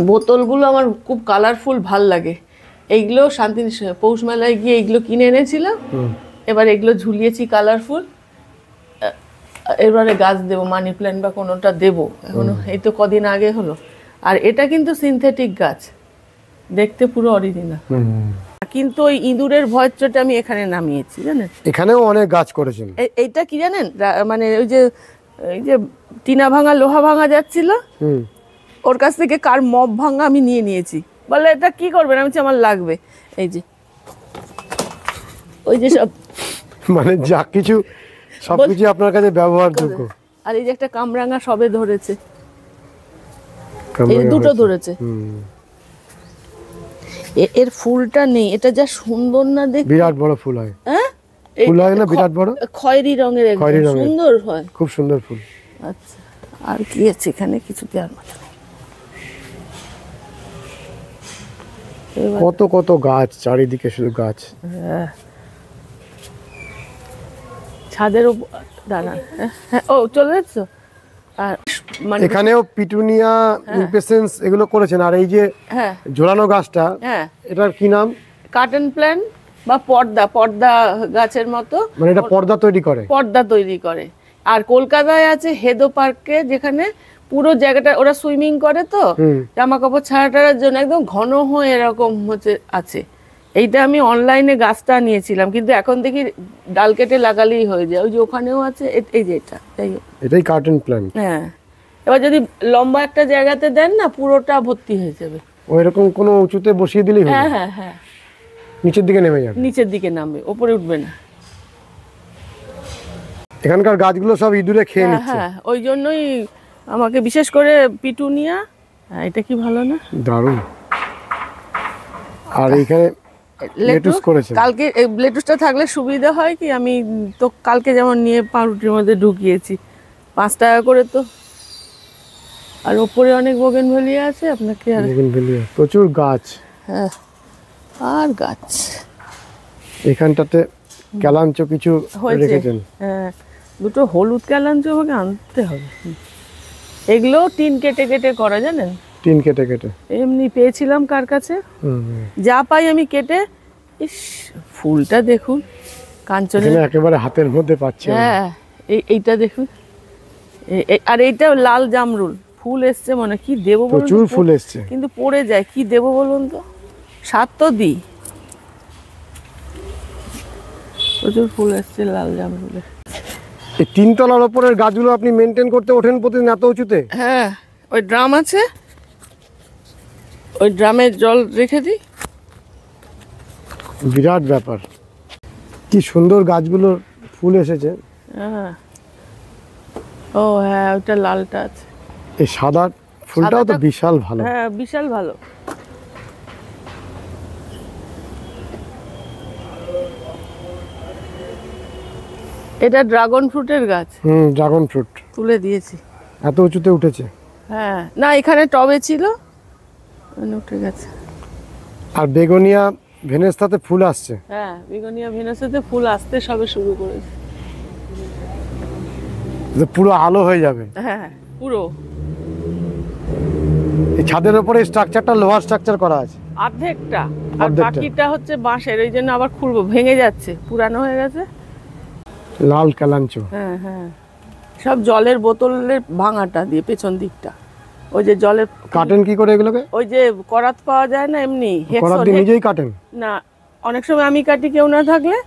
বোতলগুলো আমার খুব কালারফুল ভাল লাগে। এইগুলো শান্তি পৌষ মেলায় গিয়ে এইগুলো কিনে এনেছিলাম। এবার এগুলো ঝুলিয়েছি কালারফুল। এবারে গাছ দেবো, মানি প্ল্যান্ট বা কোনোটা দেবো এখনো, এই তো কদিন আগে হলো। আর এটা কিন্তু সিনথেটিক গাছ, দেখতে পুরো অরিজিনাল। কিন্তু ওই ইঁদুরের ভয়ের চোটে আমি এখানে নামিয়েছি, জানেন। এখানেও অনেক গাছ করেছেন। এইটা কি জানেন, মানে ওই যে টিনা ভাঙা, লোহা ভাঙা যাচ্ছিল, ওর কাছ থেকে কার মব ভাঙা আমি নিয়ে নিয়েছি। বলে এটা কি করবেন? আমি আমার লাগবে। এই যে ওই যে সব, মানে যা কিছু সবকিছু আপনার কাছে ব্যবহারযোগ্য। আর এই যে একটা কামরাঙা সবে ধরেছে, এই দুটো ধরেছে। এর ফুলটা নেই, এটা যা সুন্দর না দেখতে, বিরাট বড় ফুল হয়। হ্যাঁ, ফুল হয় না বিরাট বড়, খয়েরি রঙের, সুন্দর হয়, খুব সুন্দর ফুল। আচ্ছা, আর কি আছে এখানে? কিছু দেওয়ার মতো নেই। কত কত গাছ, চারিদিকে শুধু গাছ। হ্যাঁ, ছাদের উপর দাঁড়ান। হ্যাঁ, ও চলে যাচ্ছ। আর মানে এখানেও পিটুনিয়া, ইমপেসেন্স এগুলো করেছেন। আর এই যে ঝোলানো গাছটা, এটার কি নাম? কার্টেন প্ল্যান্ট বা পর্দা গাছের মতো। মানে এটা পর্দা তৈরি করে। আর কলকাতায় আছে হেদো পার্কে, যেখানে পুরো জায়গাটা ওরা সুইমিং করে, তো জামা কাপড় ছাড়াটার জন্য একদম ঘন হয়ে এরকম হচ্ছে আছে। এইটা আমি অনলাইনে গাছটা নিয়েছিলাম, কিন্তু এখন দেখি ডাল কেটে লাগালেই হয়ে যায়। ওই যে ওখানেও আছে, এই যে এটাই কার্টেন প্ল্যান্ট। হ্যাঁ, এবার যদি লম্বা একটা জায়গাতে দেন না, পুরোটা ভর্তি হয়ে যাবে। ওইরকম কোনো উঁচুতে বসিয়ে দিলেই হবে। হ্যাঁ, নিচের দিকে নেমে যাবে। নিচের দিকে নামবে, উপরে উঠবে না। এখানকার গাছগুলো সব ইঁদুরে খেয়ে নিচ্ছে। হ্যাঁ, ওই জন্যই আমাকে বিশেষ করে পিটুনিয়া, এটা কি ভালো না, দারুণ। আর এইখানে লেটুস করেছে। কালকে লেটুসটা থাকলে সুবিধা হয় কি, আমি তো কালকে যেমন নিয়ে পাউরুটির মধ্যে ঢুকিয়েছি, 5 টাকা করে তো। আর ওপরে অনেক বোগেনভেলিয়া আছে, আপনাকে আর বোগেনভেলিয়া প্রচুর গাছ। হ্যাঁ, আর গাছ এখানটাতে ক্যালাঞ্চো কিছু রেখেছেন। হ্যাঁ, দুটো হলুদ ক্যালাঞ্চো আমাকে আনতে হবে। এগুলো টিন কেটে কেটে করা, জানেন। টিন কেটে কেটে এমনি পেয়েছিলাম কার কাছে, যা পাই আমি কেটে। ইস, ফুলটা দেখুন কাঞ্চনের। এখানে একেবারে হাতের মধ্যে পাচ্ছি আমি। হ্যাঁ, এইটা দেখুন। আর এইটা লাল জামরুল ফুল এসছে, মনে কি দেবো বলুন তো? প্রচুর ফুল এসছে। কিন্তু পড়ে যায়, কি দেবো বলুন তো? সার তো দিই। প্রচুর ফুল এসছে লাল জামরুলের। এই 3 তলার ওপরের গাছগুলো আপনি মেনটেন করতে ওঠেন প্রতিদিন এত উঁচুতে? হ্যাঁ, ওই ড্রাম আছে, ওই ড্রামে জল রেখে দিই। বিরাট ব্যাপার। কি সুন্দর গাছগুলোর ফুল এসেছে। হ্যাঁ, ও হ্যাঁ, ওইটা লালটা আছে। এই সাদা ফুলটাও তো সাদাটা- বিশাল ভালো। হ্যাঁ, বিশাল ভালো। এটা ড্রাগন ফ্রুটের গাছ, ড্রাগন ফ্রুট তুলে দিয়েছি। এত উঁচুতে উঠেছে। হ্যাঁ, না এখানে টবে ছিল, উঠে গেছে। আর বেগোনিয়া ভেনেস্তাতে ফুল আসছে। হ্যাঁ, বেগুনিয়া ভেনাসেতে ফুল আসতে সবে শুরু করেছে। যে পুরো আলো হয়ে যাবে। হ্যাঁ, পুরো এই ছাদের উপরে স্ট্রাকচারটা লোহার স্ট্রাকচার করা আছে অর্ধেকটা, আর অর্ধেকটা। বাকিটা হচ্ছে বাঁশের। ওই জন্য আবার খুলবো, ভেঙে যাচ্ছে, পুরানো হয়ে গেছে। লাল কালাঞ্চো। হ্যাঁ হ্যাঁ, সব জলের বোতলের ভাঙাটা দিয়ে পেছন দিকটা। ওই যে জলের কাটেন কি করে এগুলোকে? ওই যে করাত পাওয়া যায় না এমনি, করাত দিয়ে নিজেই কাটেন? না, অনেক সময় আমি কাটি কেউ না থাকলে,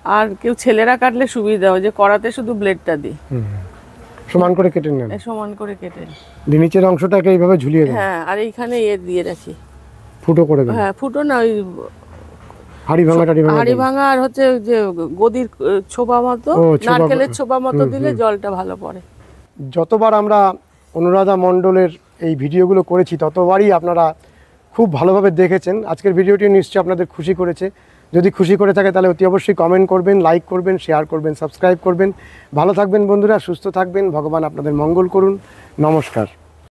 আর কেউ ছেলেরা কাটলে সুবিধা। ওই যে করাতে শুধু ব্লেডটা দিই, সমান করে কেটে নেন। সমান করে কেটে নিই। দিয়ে নিচের অংশটাকে এইভাবে ঝুলিয়ে দেন। হ্যাঁ, আর এইখানে দিয়ে রাখি, ফুটো করে দেন। হ্যাঁ ফুটো না, ওই হাড়ি ভাঙা টাড়ি ভাঙা হাড়ি দেন। ভাঙা, আর হচ্ছে ওই যে গদির ছোপা মতো, ও, ছোপা- নারকেলের ছোপা মতো দিলে জলটা ভালো পড়ে। যতবার আমরা অনুরাধা মণ্ডলের এই ভিডিওগুলো করেছি ততবারই আপনারা খুব ভালোভাবে দেখেছেন। আজকের ভিডিওটি নিশ্চয়ই আপনাদের খুশি করেছে। যদি খুশি করে থাকে তাহলে অতি অবশ্যই কমেন্ট করবেন, লাইক করবেন, শেয়ার করবেন, সাবস্ক্রাইব করবেন। ভালো থাকবেন বন্ধুরা, সুস্থ থাকবেন। ভগবান আপনাদের মঙ্গল করুন। নমস্কার।